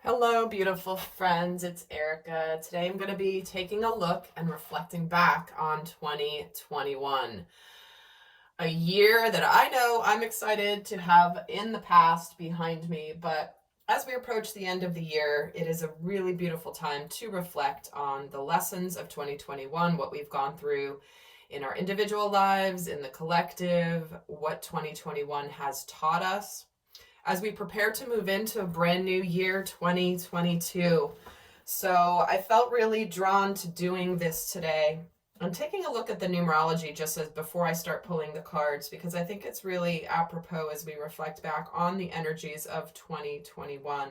Hello, beautiful friends. It's Erica. Today I'm going to be taking a look and reflecting back on 2021. A year that I know I'm excited to have in the past behind me, but as we approach the end of the year, it is a really beautiful time to reflect on the lessons of 2021, what we've gone through in our individual lives, in the collective, what 2021 has taught us as we prepare to move into a brand new year, 2022. So I felt really drawn to doing this today. I'm taking a look at the numerology just as before I start pulling the cards, because I think it's really apropos as we reflect back on the energies of 2021.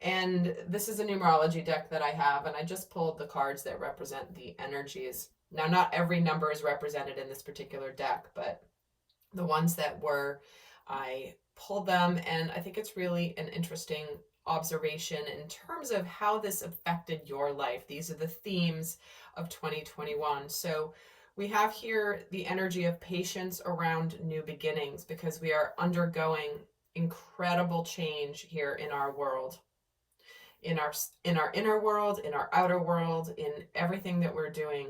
And this is a numerology deck that I have, and I just pulled the cards that represent the energies. Now, not every number is represented in this particular deck, but the ones that were, I pulled them, and I think it's really an interesting observation in terms of how this affected your life. These are the themes of 2021. So we have here the energy of patience around new beginnings, because we are undergoing incredible change here in our world, in our inner world, in our outer world, in everything that we're doing.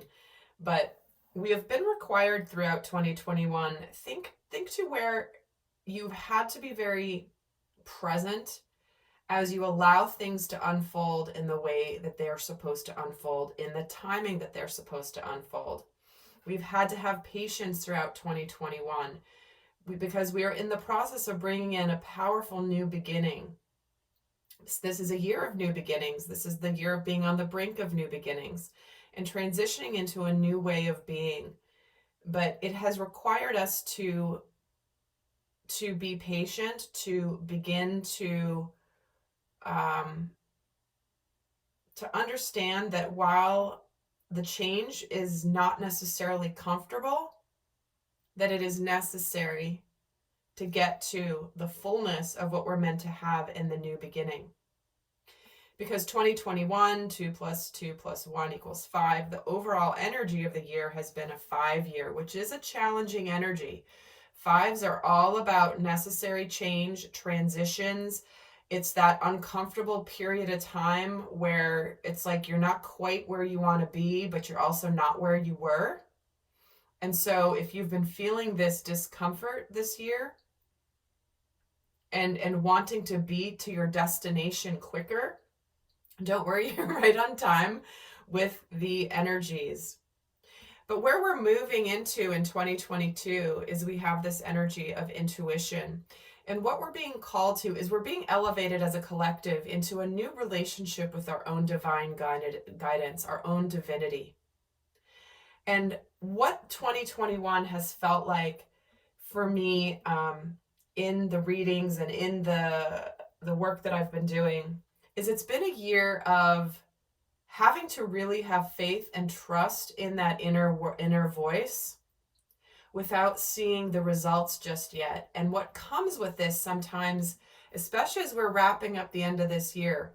But we have been required throughout 2021, think to where you've had to be very present as you allow things to unfold in the way that they're supposed to unfold, in the timing that they're supposed to unfold. We've had to have patience throughout 2021 because we are in the process of bringing in a powerful new beginning. This is a year of new beginnings. This is the year of being on the brink of new beginnings and transitioning into a new way of being. But it has required us to be patient, to begin to understand that while the change is not necessarily comfortable, that it is necessary to get to the fullness of what we're meant to have in the new beginning. Because 2021, 2 + 2 + 1 = 5, the overall energy of the year has been a 5-year, which is a challenging energy. 5s are all about necessary change, transitions. It's that uncomfortable period of time where it's like you're not quite where you want to be, but you're also not where you were. And so if you've been feeling this discomfort this year and wanting to be to your destination quicker, don't worry, you're right on time with the energies. But where we're moving into in 2022 is we have this energy of intuition. And what we're being called to is we're being elevated as a collective into a new relationship with our own divine guidance, our own divinity. And what 2021 has felt like for me in the readings and in the work that I've been doing is it's been a year of having to really have faith and trust in that inner voice without seeing the results just yet. And what comes with this sometimes, especially as we're wrapping up the end of this year,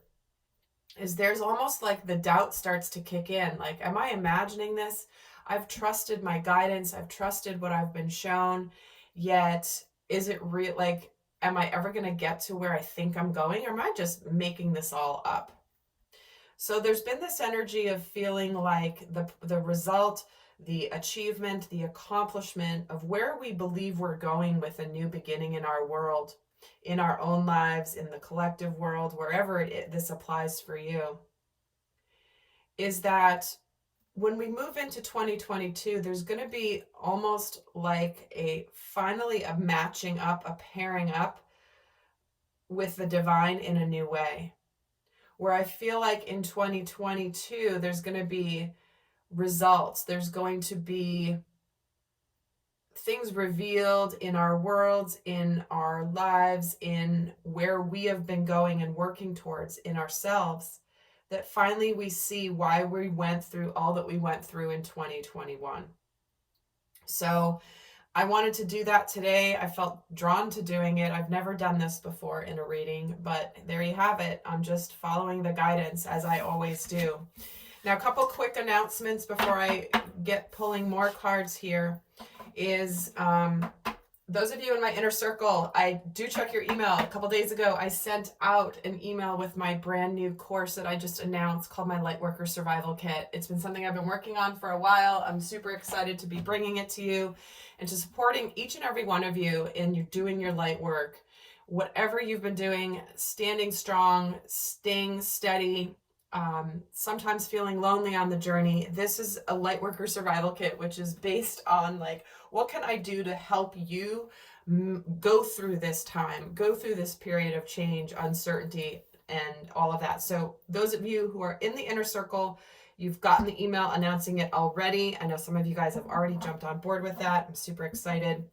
is there's almost like the doubt starts to kick in. Like, am I imagining this? I've trusted my guidance. I've trusted what I've been shown. Yet, is it real? Like, am I ever going to get to where I think I'm going? Or am I just making this all up? So there's been this energy of feeling like the result, the achievement, the accomplishment of where we believe we're going with a new beginning in our world, in our own lives, in the collective world, wherever this applies for you, is that when we move into 2022, there's going to be almost like finally a matching up, a pairing up with the divine in a new way. Where I feel like in 2022, there's going to be results. There's going to be things revealed in our worlds, in our lives, in where we have been going and working towards in ourselves, that finally we see why we went through all that we went through in 2021. So I wanted to do that today. I felt drawn to doing it. I've never done this before in a reading, but there you have it. I'm just following the guidance as I always do. Now, a couple quick announcements before I get pulling more cards here is those of you in my inner circle, I do check your email. A couple days ago, I sent out an email with my brand new course that I just announced called my Lightworker Survival Kit. It's been something I've been working on for a while. I'm super excited to be bringing it to you and to supporting each and every one of you in you doing your light work. Whatever you've been doing, standing strong, staying steady, sometimes feeling lonely on the journey. This is a Lightworker Survival Kit, which is based on like, what can I do to help you go through this time, go through this period of change, uncertainty, and all of that. So those of you who are in the inner circle, you've gotten the email announcing it already. I know some of you guys have already jumped on board with that. I'm super excited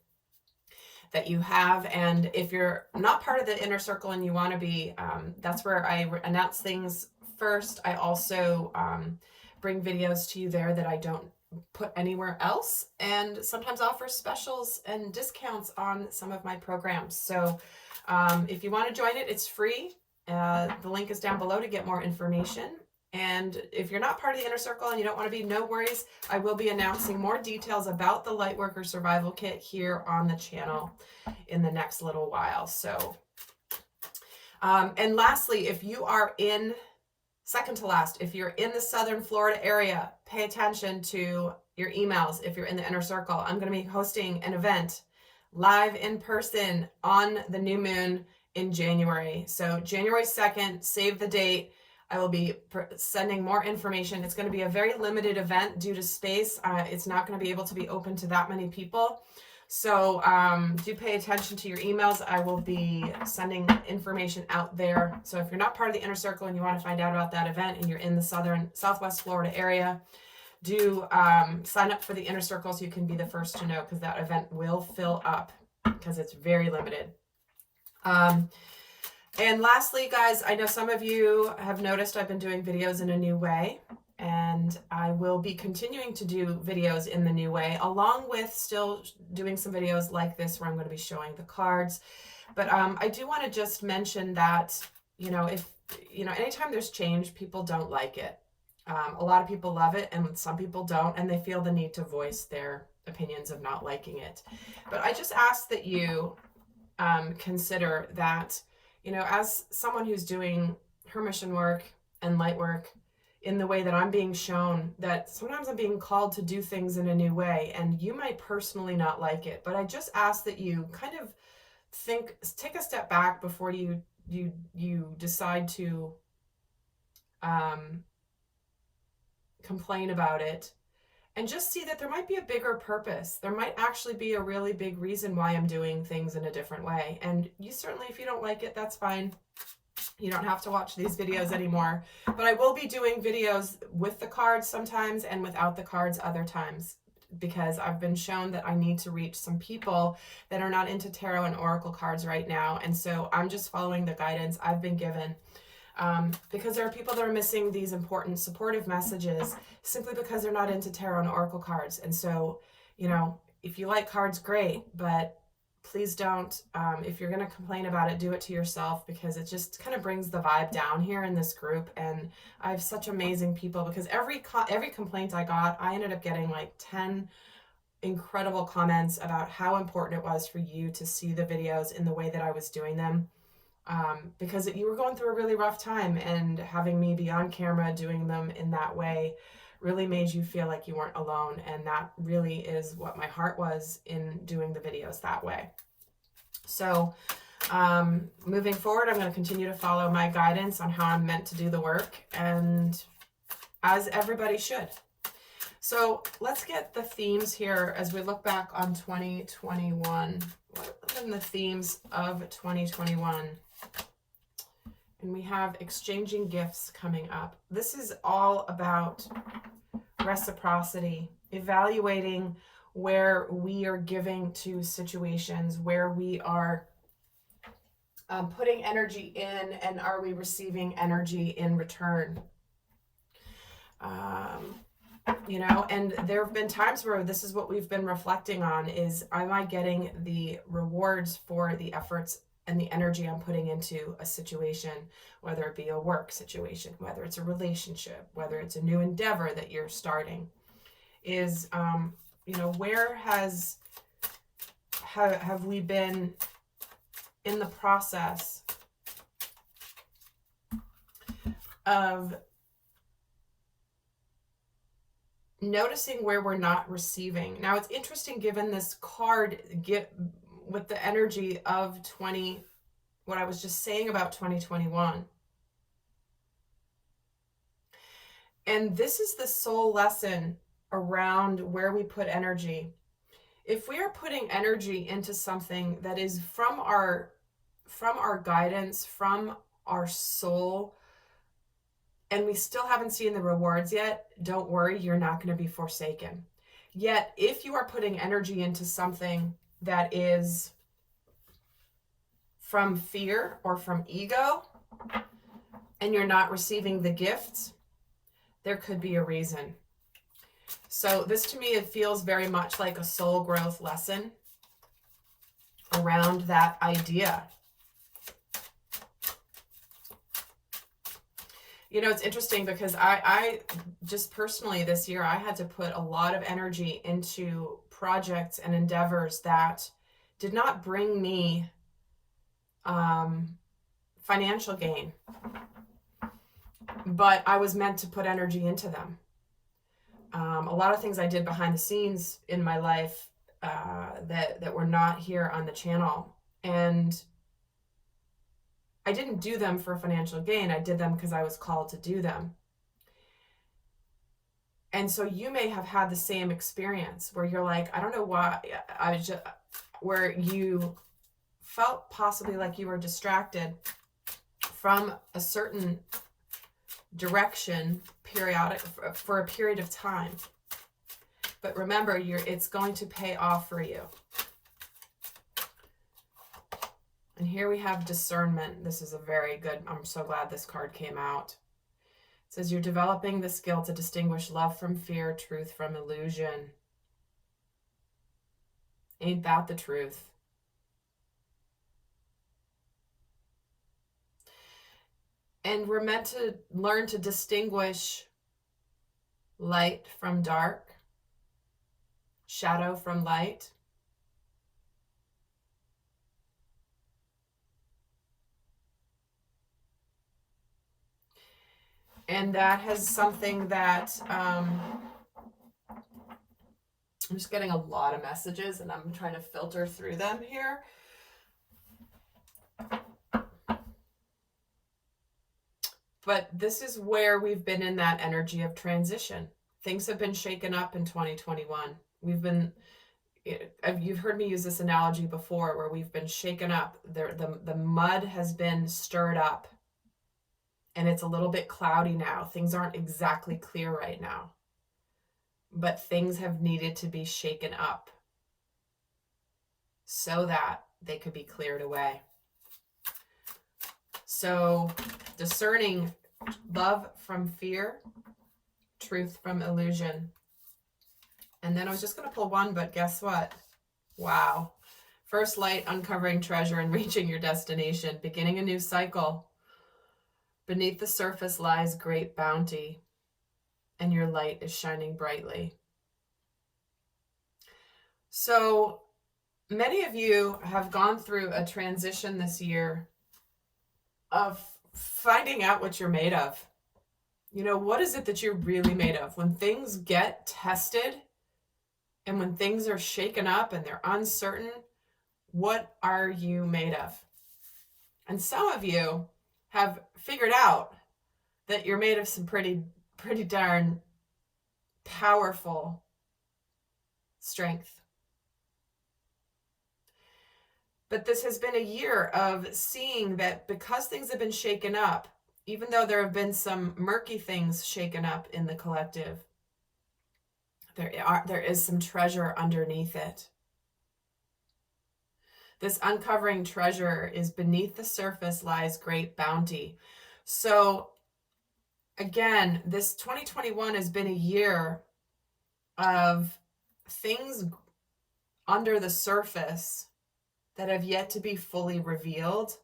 that you have. And if you're not part of the inner circle and you want to be, that's where I announce things first. I also bring videos to you there that I don't put anywhere else, and sometimes offer specials and discounts on some of my programs. So if you want to join it, it's free. The link is down below to get more information. And if you're not part of the inner circle and you don't want to be, no worries. I will be announcing more details about the Lightworker Survival Kit here on the channel in the next little while. So, and lastly, if you are in, second to last, if you're in the Southern Florida area, pay attention to your emails. If you're in the inner circle, I'm going to be hosting an event live in person on the new moon in January. So January 2nd, save the date. I will be sending more information. It's going to be a very limited event due to space. It's not going to be able to be open to that many people. So do pay attention to your emails. I will be sending information out there. So if you're not part of the inner circle and you want to find out about that event and you're in the Southwest Florida area, do sign up for the inner circle so you can be the first to know, because that event will fill up because it's very limited. And lastly, guys, I know some of you have noticed I've been doing videos in a new way, and I will be continuing to do videos in the new way, along with still doing some videos like this where I'm going to be showing the cards. But I do want to just mention that, if, anytime there's change, people don't like it. A lot of people love it and some people don't, and they feel the need to voice their opinions of not liking it. But I just ask that you consider that, as someone who's doing permission work and light work in the way that I'm being shown, that sometimes I'm being called to do things in a new way, and you might personally not like it. But I just ask that you kind of take a step back before you decide to complain about it, and just see that there might be a bigger purpose. There might actually be a really big reason why I'm doing things in a different way. And you certainly, if you don't like it, that's fine. You don't have to watch these videos anymore. But I will be doing videos with the cards sometimes and without the cards other times, because I've been shown that I need to reach some people that are not into tarot and oracle cards right now. And so I'm just following the guidance I've been given. Because there are people that are missing these important supportive messages simply because they're not into tarot and oracle cards. And so, if you like cards, great, but please don't, if you're going to complain about it, do it to yourself, because it just kind of brings the vibe down here in this group. And I have such amazing people, because every complaint I got, I ended up getting like 10 incredible comments about how important it was for you to see the videos in the way that I was doing them. Because you were going through a really rough time, and having me be on camera doing them in that way really made you feel like you weren't alone. And that really is what my heart was in doing the videos that way. So moving forward, I'm going to continue to follow my guidance on how I'm meant to do the work, and as everybody should. So let's get the themes here as we look back on 2021. What are the themes of 2021? And we have exchanging gifts coming up. This is all about reciprocity, evaluating where we are giving to situations, where we are putting energy in, and are we receiving energy in return? And there have been times where this is what we've been reflecting on is, am I getting the rewards for the efforts and the energy I'm putting into a situation, whether it be a work situation, whether it's a relationship, whether it's a new endeavor that you're starting, is, where have we been in the process of noticing where we're not receiving? Now, it's interesting given this card with the energy of what I was just saying about 2021. And this is the soul lesson around where we put energy. If we are putting energy into something that is from our guidance, from our soul, and we still haven't seen the rewards yet, don't worry, you're not going to be forsaken. Yet, if you are putting energy into something that is from fear or from ego, and you're not receiving the gifts, there could be a reason. So this, to me, it feels very much like a soul growth lesson around that idea. You know, it's interesting because I just personally this year, I had to put a lot of energy into projects and endeavors that did not bring me financial gain, but I was meant to put energy into them. A lot of things I did behind the scenes in my life that were not here on the channel. And I didn't do them for financial gain. I did them because I was called to do them. And so you may have had the same experience where you're like, I don't know why, where you felt possibly like you were distracted from a certain direction for a period of time. But remember, it's going to pay off for you. And here we have discernment. This is a very good, I'm so glad this card came out. It says you're developing the skill to distinguish love from fear, truth from illusion. Ain't that the truth? And we're meant to learn to distinguish light from dark, shadow from light. And that has something that, I'm just getting a lot of messages and I'm trying to filter through them here. But this is where we've been in that energy of transition. Things have been shaken up in 2021. You've heard me use this analogy before where we've been shaken up. The mud has been stirred up and it's a little bit cloudy now. Things aren't exactly clear right now, but things have needed to be shaken up so that they could be cleared away. So discerning love from fear, truth from illusion. And then I was just going to pull one, but guess what? Wow. First light, uncovering treasure and reaching your destination, beginning a new cycle. Beneath the surface lies great bounty, and your light is shining brightly. So many of you have gone through a transition this year of finding out what you're made of. You know, what is it that you're really made of? When things get tested and when things are shaken up and they're uncertain, what are you made of? And some of you have figured out that you're made of some pretty darn powerful strength. But this has been a year of seeing that because things have been shaken up, even though there have been some murky things shaken up in the collective, there is some treasure underneath it. This uncovering treasure is beneath the surface lies great bounty. So again, this 2021 has been a year of things under the surface that have yet to be fully revealed,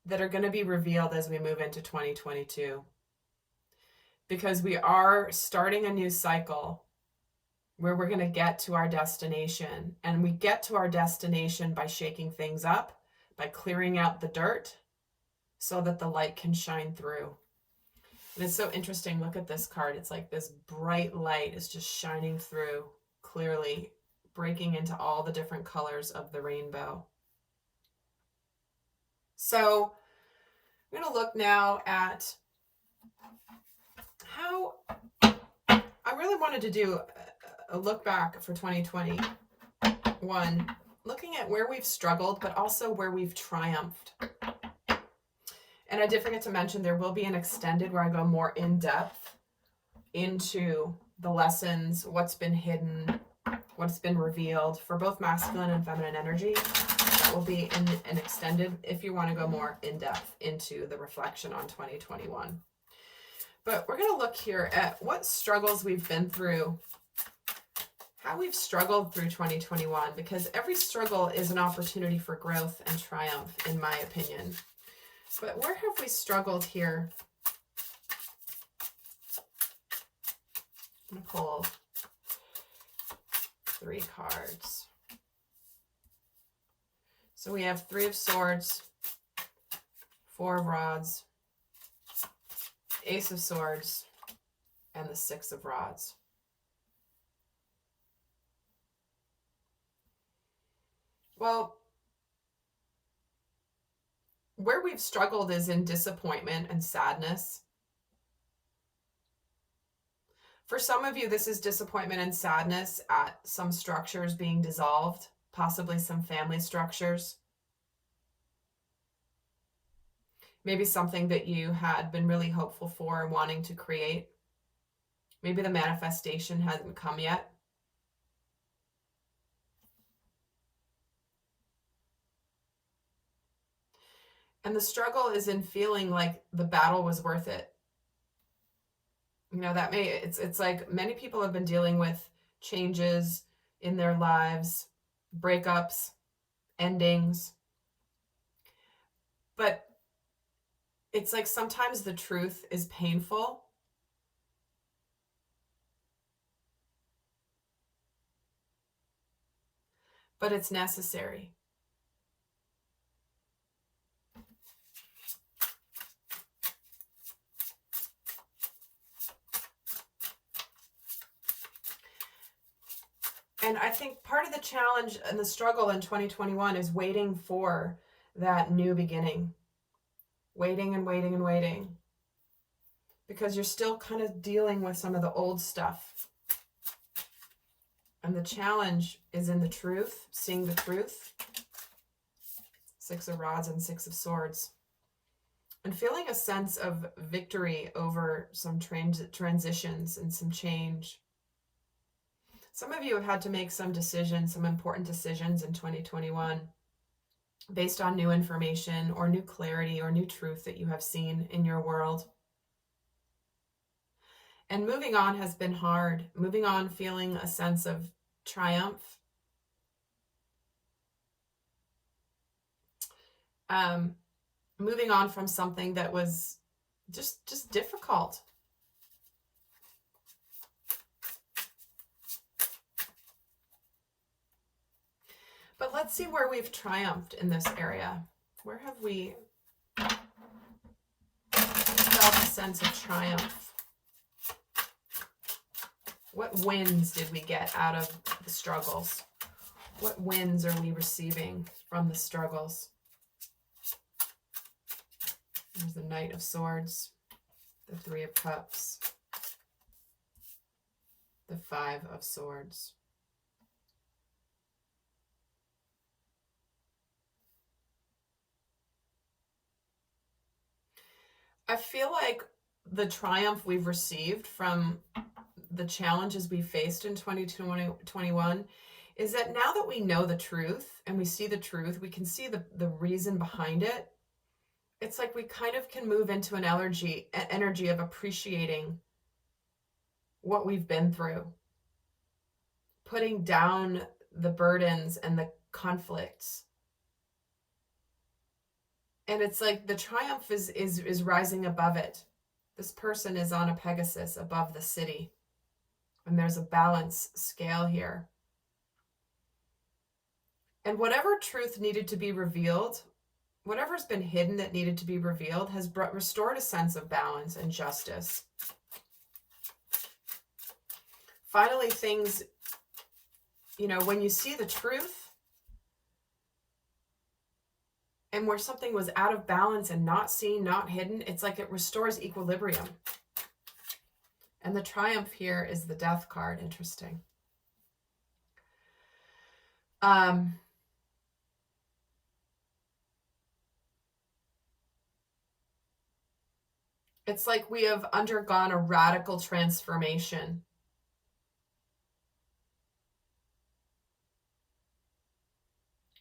that are going to be revealed as we move into 2022. Because we are starting a new cycle. where we're going to get to our destination. And we get to our destination by shaking things up, by clearing out the dirt so that the light can shine through. And it's so interesting. Look at this card. It's like this bright light is just shining through clearly, breaking into all the different colors of the rainbow. So I'm going to look now at how I really wanted to do a look back for 2021, looking at where we've struggled, but also where we've triumphed. And I did forget to mention there will be an extended where I go more in depth into the lessons, what's been hidden, what's been revealed for both masculine and feminine energy. That will be in an extended if you want to go more in depth into the reflection on 2021. But we're going to look here at what struggles we've been through, how we've struggled through 2021, because every struggle is an opportunity for growth and triumph, in my opinion. But where have we struggled here? I'm going to pull 3 cards. So we have 3 of Swords, 4 of Rods, Ace of Swords, and the 6 of Rods. Well, where we've struggled is in disappointment and sadness. For some of you, this is disappointment and sadness at some structures being dissolved, possibly some family structures. Maybe something that you had been really hopeful for and wanting to create. Maybe the manifestation hasn't come yet. And the struggle is in feeling like the battle was worth it. You know, it's like many people have been dealing with changes in their lives, breakups, endings. But it's like sometimes the truth is painful. But it's necessary. And I think part of the challenge and the struggle in 2021 is waiting for that new beginning. Waiting and waiting and waiting. Because you're still kind of dealing with some of the old stuff. And the challenge is in the truth, seeing the truth. 6 of Rods and 6 of Swords. And feeling a sense of victory over some transitions and some change. Some of you have had to make some decisions, some important decisions in 2021 based on new information or new clarity or new truth that you have seen in your world. And moving on has been hard. Moving on feeling a sense of triumph. Moving on from something that was just difficult. But let's see where we've triumphed in this area. Where have we felt a sense of triumph? What wins did we get out of the struggles? What wins are we receiving from the struggles? There's the Knight of Swords, the 3 of Cups, the 5 of Swords. I feel like the triumph we've received from the challenges we faced in 2021 is that now that we know the truth and we see the truth, we can see the reason behind it. It's like we kind of can move into an energy of appreciating what we've been through, putting down the burdens and the conflicts. And it's like the triumph is rising above it. This person is on a Pegasus above the city, And there's a balance scale here. And whatever truth needed to be revealed, whatever's been hidden that needed to be revealed, has restored a sense of balance and justice. Finally, things, when you see the truth and where something was out of balance and not seen, not hidden, it's like it restores equilibrium. And the Triumph here is the Death card. Interesting. It's like we have undergone a radical transformation.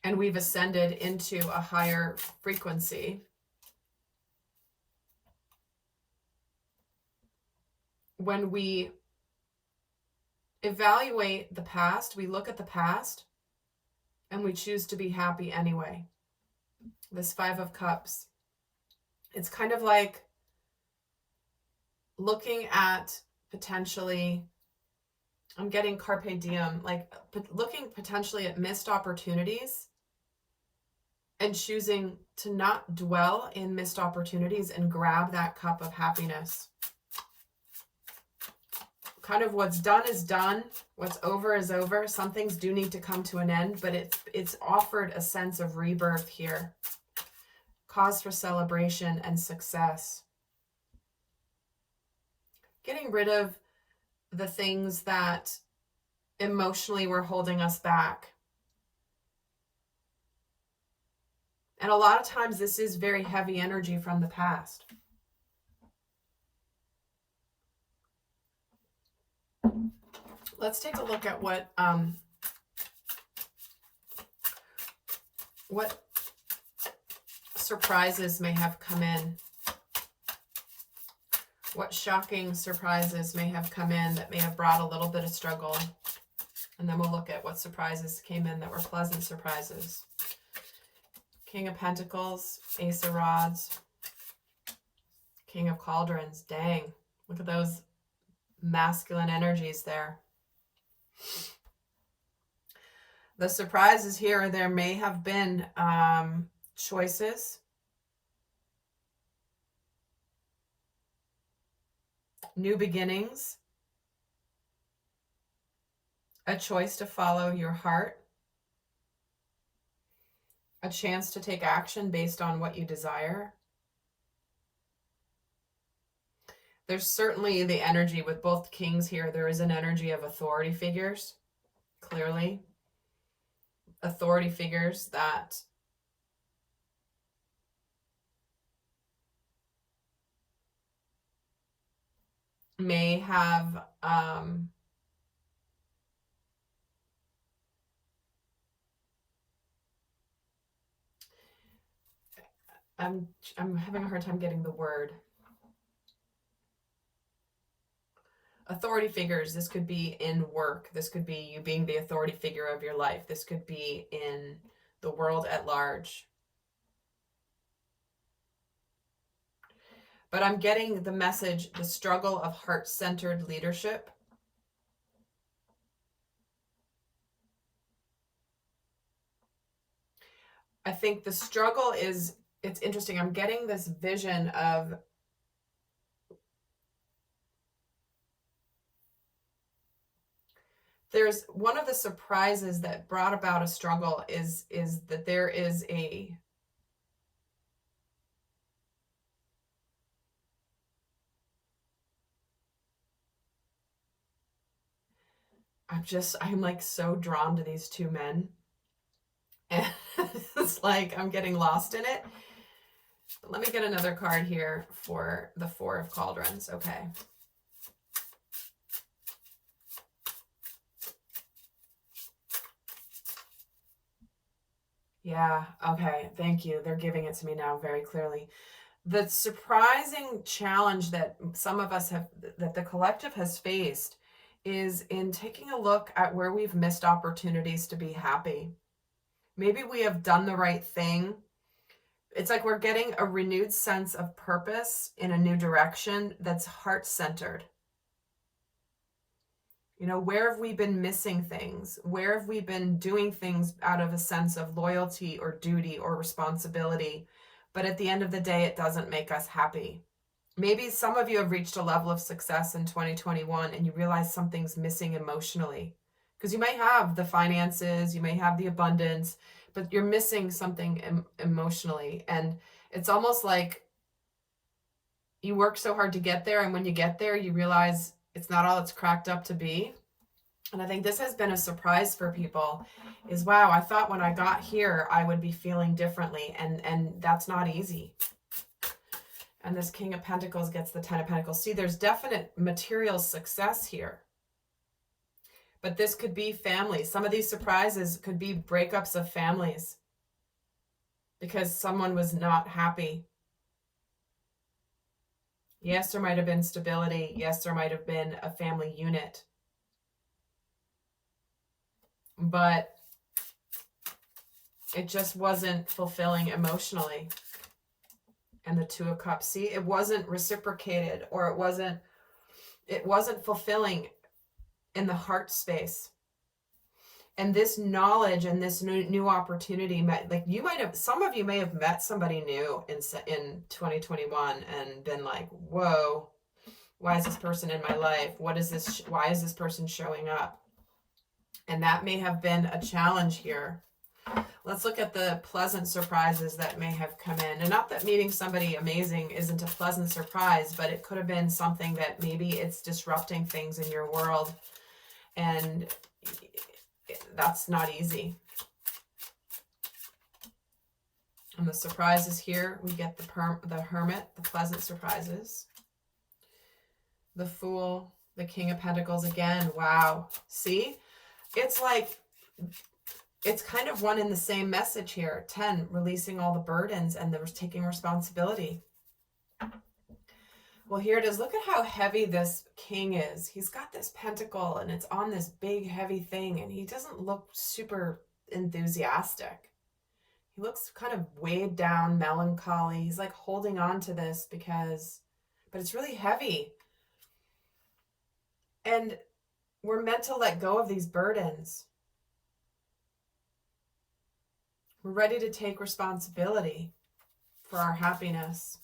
And we've ascended into a higher frequency. When we evaluate the past, we look at the past, and we choose to be happy anyway. This Five of Cups. It's kind of like looking at potentially, I'm getting carpe diem, like looking potentially at missed opportunities and choosing to not dwell in missed opportunities and grab that cup of happiness. Kind of what's done is done. What's over is over. Some things do need to come to an end, but it's offered a sense of rebirth here. Cause for celebration and success. Getting rid of the things that emotionally were holding us back. And a lot of times this is very heavy energy from the past. Let's take a look at what surprises may have come in. What shocking surprises may have come in that may have brought a little bit of struggle. And then we'll look at what surprises came in that were pleasant surprises. King of Pentacles, Ace of Rods, King of Cauldrons. Dang, look at those masculine energies there. The surprises here, there may have been choices, new beginnings, a choice to follow your heart, a chance to take action based on what you desire. There's certainly the energy with both kings here. There is an energy of authority figures, clearly. Authority figures that may have I'm having a hard time getting the word. Authority figures, this could be in work. This could be you being the authority figure of your life. This could be in the world at large. But I'm getting the message, the struggle of heart-centered leadership. I think the struggle is, it's interesting. I'm getting this vision of there's one of the surprises that brought about a struggle is that there is a I'm like so drawn to these two men. And it's like I'm getting lost in it. But let me get another card here for the Four of Cauldrons. Okay. Yeah, okay, thank you. They're giving it to me now very clearly. The surprising challenge that some of us have, that the collective has faced, is in taking a look at where we've missed opportunities to be happy. Maybe we have done the right thing. It's like we're getting a renewed sense of purpose in a new direction that's heart-centered. Where have we been missing things? Where have we been doing things out of a sense of loyalty or duty or responsibility? But at the end of the day, it doesn't make us happy. Maybe some of you have reached a level of success in 2021 and you realize something's missing emotionally. Because you may have the finances, you may have the abundance, but you're missing something emotionally. And it's almost like you work so hard to get there, and when you get there, you realize it's not all it's cracked up to be. And I think this has been a surprise for people is, wow, I thought when I got here, I would be feeling differently. And that's not easy. And this King of Pentacles gets the 10 of Pentacles. See, there's definite material success here. But this could be family. Some of these surprises could be breakups of families because someone was not happy. Yes, there might have been stability. Yes, there might have been a family unit. But it just wasn't fulfilling emotionally. And the Two of Cups. See, it wasn't reciprocated, or it wasn't fulfilling in the heart space. And this knowledge and this new opportunity some of you may have met somebody new in 2021 and been like, whoa, why is this person in my life? Why is this person showing up? And that may have been a challenge here. Let's look at the pleasant surprises that may have come in. And not that meeting somebody amazing isn't a pleasant surprise, but it could have been something that maybe it's disrupting things in your world. And that's not easy. And the surprises here, we get the Hermit, the pleasant surprises. The Fool, the King of Pentacles again. Wow. See? It's like, it's kind of one in the same message here. 10, releasing all the burdens and taking responsibility. Well, here it is. Look at how heavy this king is. He's got this pentacle and it's on this big heavy thing, and he doesn't look super enthusiastic. He looks kind of weighed down, melancholy. He's like holding on to this but it's really heavy. And we're meant to let go of these burdens. We're ready to take responsibility for our happiness.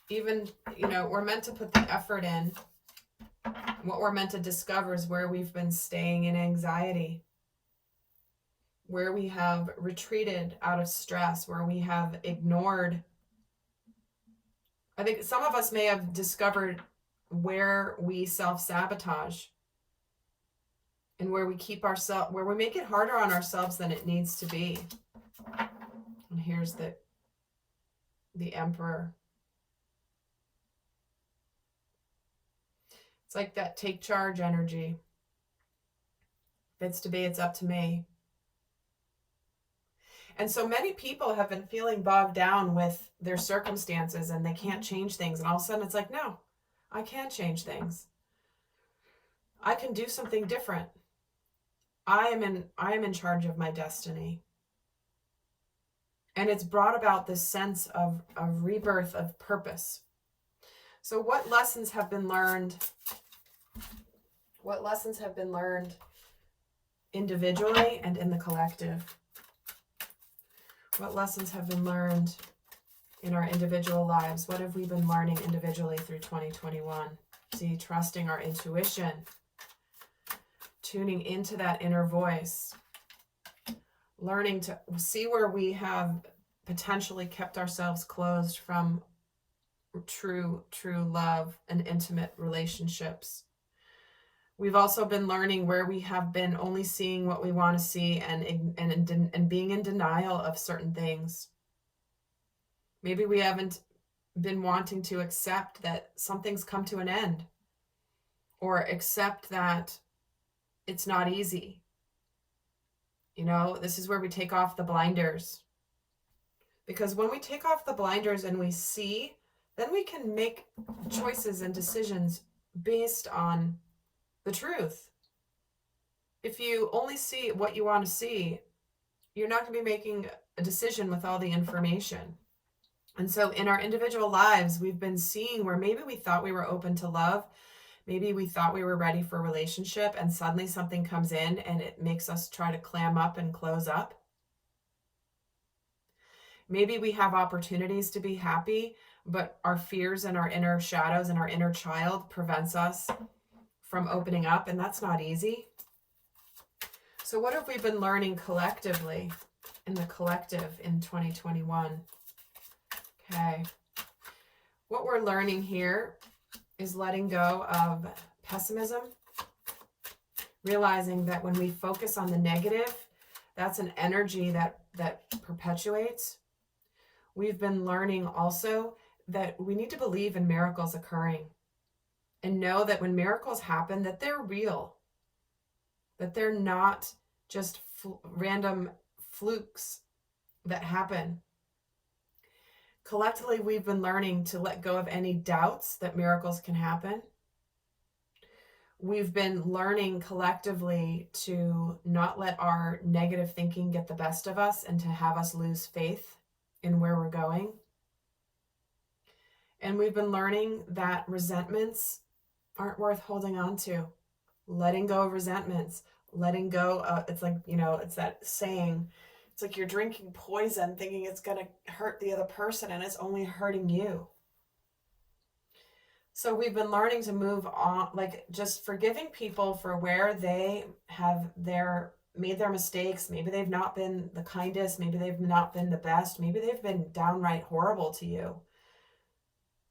Even, we're meant to put the effort in. What we're meant to discover is where we've been staying in anxiety, where we have retreated out of stress, where we have ignored. I think some of us may have discovered where we self-sabotage and where we where we make it harder on ourselves than it needs to be. And here's the Emperor. It's like that take charge energy. If it's to be, it's up to me. And so many people have been feeling bogged down with their circumstances and they can't change things. And all of a sudden it's like, no, I can change things. I can do something different. I am in charge of my destiny. And it's brought about this sense of rebirth, of purpose. So what lessons have been learned? What lessons have been learned individually and in the collective? What lessons have been learned in our individual lives? What have we been learning individually through 2021? See, trusting our intuition, tuning into that inner voice, learning to see where we have potentially kept ourselves closed from true love and intimate relationships. We've also been learning where we have been only seeing what we want to see and being in denial of certain things. Maybe we haven't been wanting to accept that something's come to an end, or accept that it's not easy. This is where we take off the blinders. Because when we take off the blinders and we see, then we can make choices and decisions based on the truth. If you only see what you want to see, you're not going to be making a decision with all the information. And so in our individual lives, we've been seeing where maybe we thought we were open to love. Maybe we thought we were ready for a relationship, and suddenly something comes in and it makes us try to clam up and close up. Maybe we have opportunities to be happy, but our fears and our inner shadows and our inner child prevents us from opening up, and that's not easy. So what have we been learning collectively in the collective in 2021? Okay. What we're learning here is letting go of pessimism, realizing that when we focus on the negative, that's an energy that perpetuates. We've been learning also that we need to believe in miracles occurring and know that when miracles happen, that they're real, that they're not just random flukes that happen. Collectively, we've been learning to let go of any doubts that miracles can happen. We've been learning collectively to not let our negative thinking get the best of us and to have us lose faith in where we're going. And we've been learning that resentments aren't worth holding on to. Letting go of resentments, letting go, it's like, it's that saying, it's like you're drinking poison thinking it's going to hurt the other person and it's only hurting you. So we've been learning to move on, like just forgiving people for where they have made their mistakes. Maybe they've not been the kindest. Maybe they've not been the best. Maybe they've been downright horrible to you.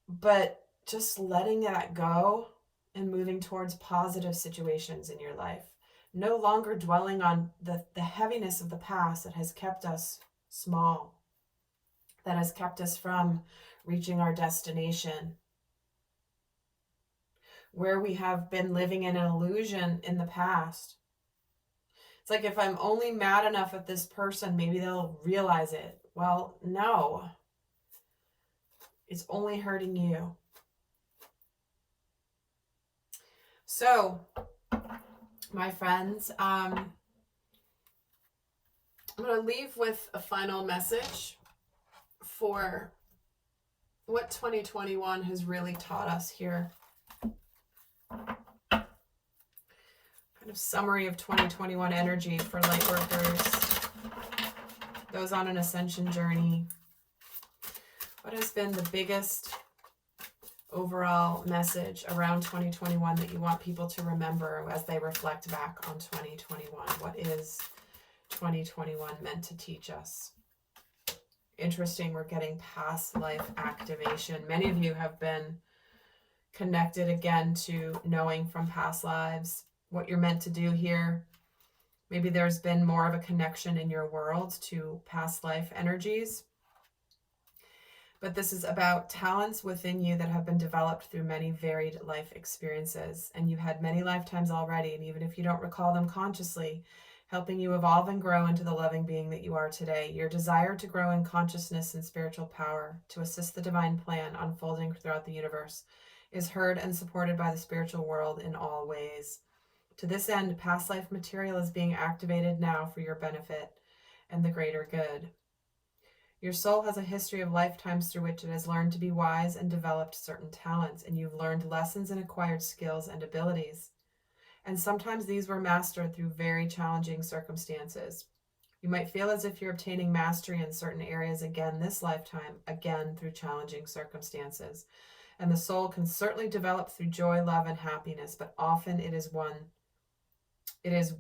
But just letting that go and moving towards positive situations in your life. No longer dwelling on the heaviness of the past that has kept us small, that has kept us from reaching our destination, where we have been living in an illusion in the past. It's like, if I'm only mad enough at this person, maybe they'll realize it. Well, no. It's only hurting you. So, my friends, I'm going to leave with a final message for what 2021 has really taught us here. Kind of summary of 2021 energy for light workers, those on an ascension journey. What has been the biggest overall message around 2021 that you want people to remember as they reflect back on 2021? What is 2021 meant to teach us? Interesting, we're getting past life activation. Many of you have been connected again to knowing from past lives what you're meant to do here. Maybe there's been more of a connection in your world to past life energies. But this is about talents within you that have been developed through many varied life experiences. And you've had many lifetimes already, and even if you don't recall them consciously, helping you evolve and grow into the loving being that you are today. Your desire to grow in consciousness and spiritual power, to assist the divine plan unfolding throughout the universe, is heard and supported by the spiritual world in all ways. To this end, past life material is being activated now for your benefit and the greater good. Your soul has a history of lifetimes through which it has learned to be wise and developed certain talents, and you've learned lessons and acquired skills and abilities. And sometimes these were mastered through very challenging circumstances. You might feel as if you're obtaining mastery in certain areas again this lifetime, again through challenging circumstances. And the soul can certainly develop through joy, love, and happiness, but often it is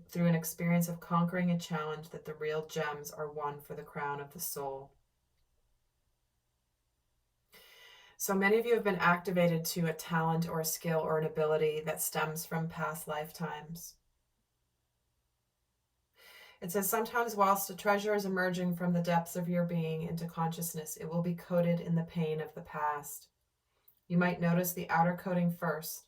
through an experience of conquering a challenge that the real gems are won for the crown of the soul. So many of you have been activated to a talent or a skill or an ability that stems from past lifetimes. It says, sometimes whilst a treasure is emerging from the depths of your being into consciousness, it will be coated in the pain of the past. You might notice the outer coating first,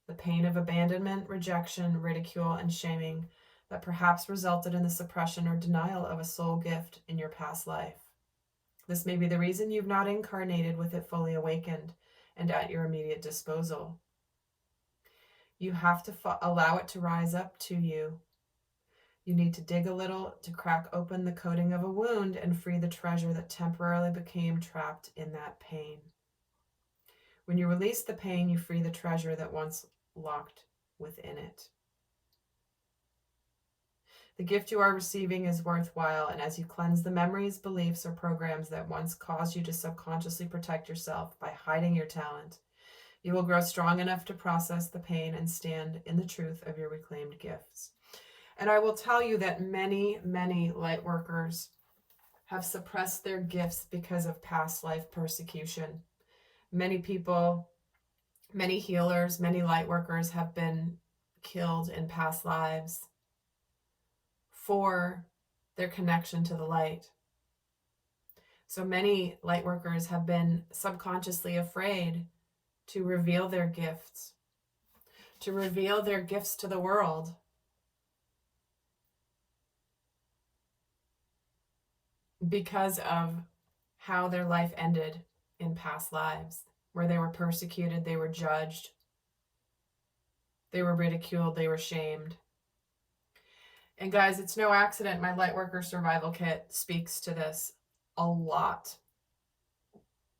the pain of abandonment, rejection, ridicule, and shaming that perhaps resulted in the suppression or denial of a soul gift in your past life. This may be the reason you've not incarnated with it fully awakened and at your immediate disposal. You have to allow it to rise up to you. You need to dig a little to crack open the coating of a wound and free the treasure that temporarily became trapped in that pain. When you release the pain, you free the treasure that once locked within it. The gift you are receiving is worthwhile, and as you cleanse the memories, beliefs, or programs that once caused you to subconsciously protect yourself by hiding your talent, you will grow strong enough to process the pain and stand in the truth of your reclaimed gifts. And I will tell you that many, many light workers have suppressed their gifts because of past life persecution. Many people, many healers, many light workers have been killed in past lives for their connection to the light. So many light workers have been subconsciously afraid to reveal their gifts, to reveal their gifts to the world. Because of how their life ended in past lives, where they were persecuted, they were judged, they were ridiculed, they were shamed. And guys, it's no accident my Lightworker Survival Kit speaks to this a lot.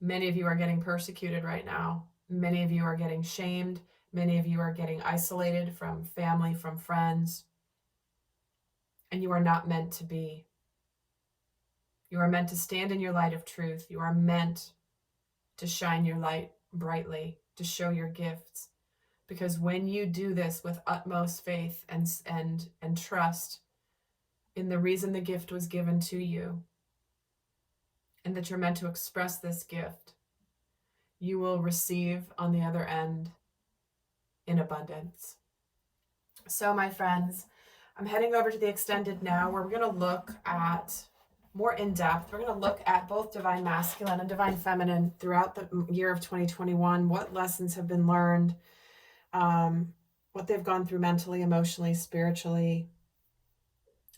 Many of you are getting persecuted right now. Many of you are getting shamed. Many of you are getting isolated from family, from friends. And you are not meant to be. You are meant to stand in your light of truth. You are meant to shine your light brightly, to show your gifts. Because when you do this with utmost faith and trust in the reason the gift was given to you, and that you're meant to express this gift, you will receive on the other end in abundance. So my friends, I'm heading over to the extended now, where we're going to look at more in depth. We're going to look at both divine masculine and divine feminine throughout the year of 2021, what lessons have been learned, what they've gone through mentally, emotionally, spiritually,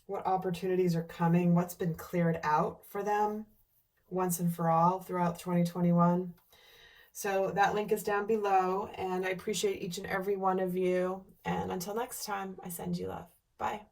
what opportunities are coming, what's been cleared out for them once and for all throughout 2021. So that link is down below, and I appreciate each and every one of you. And until next time, I send you love. Bye.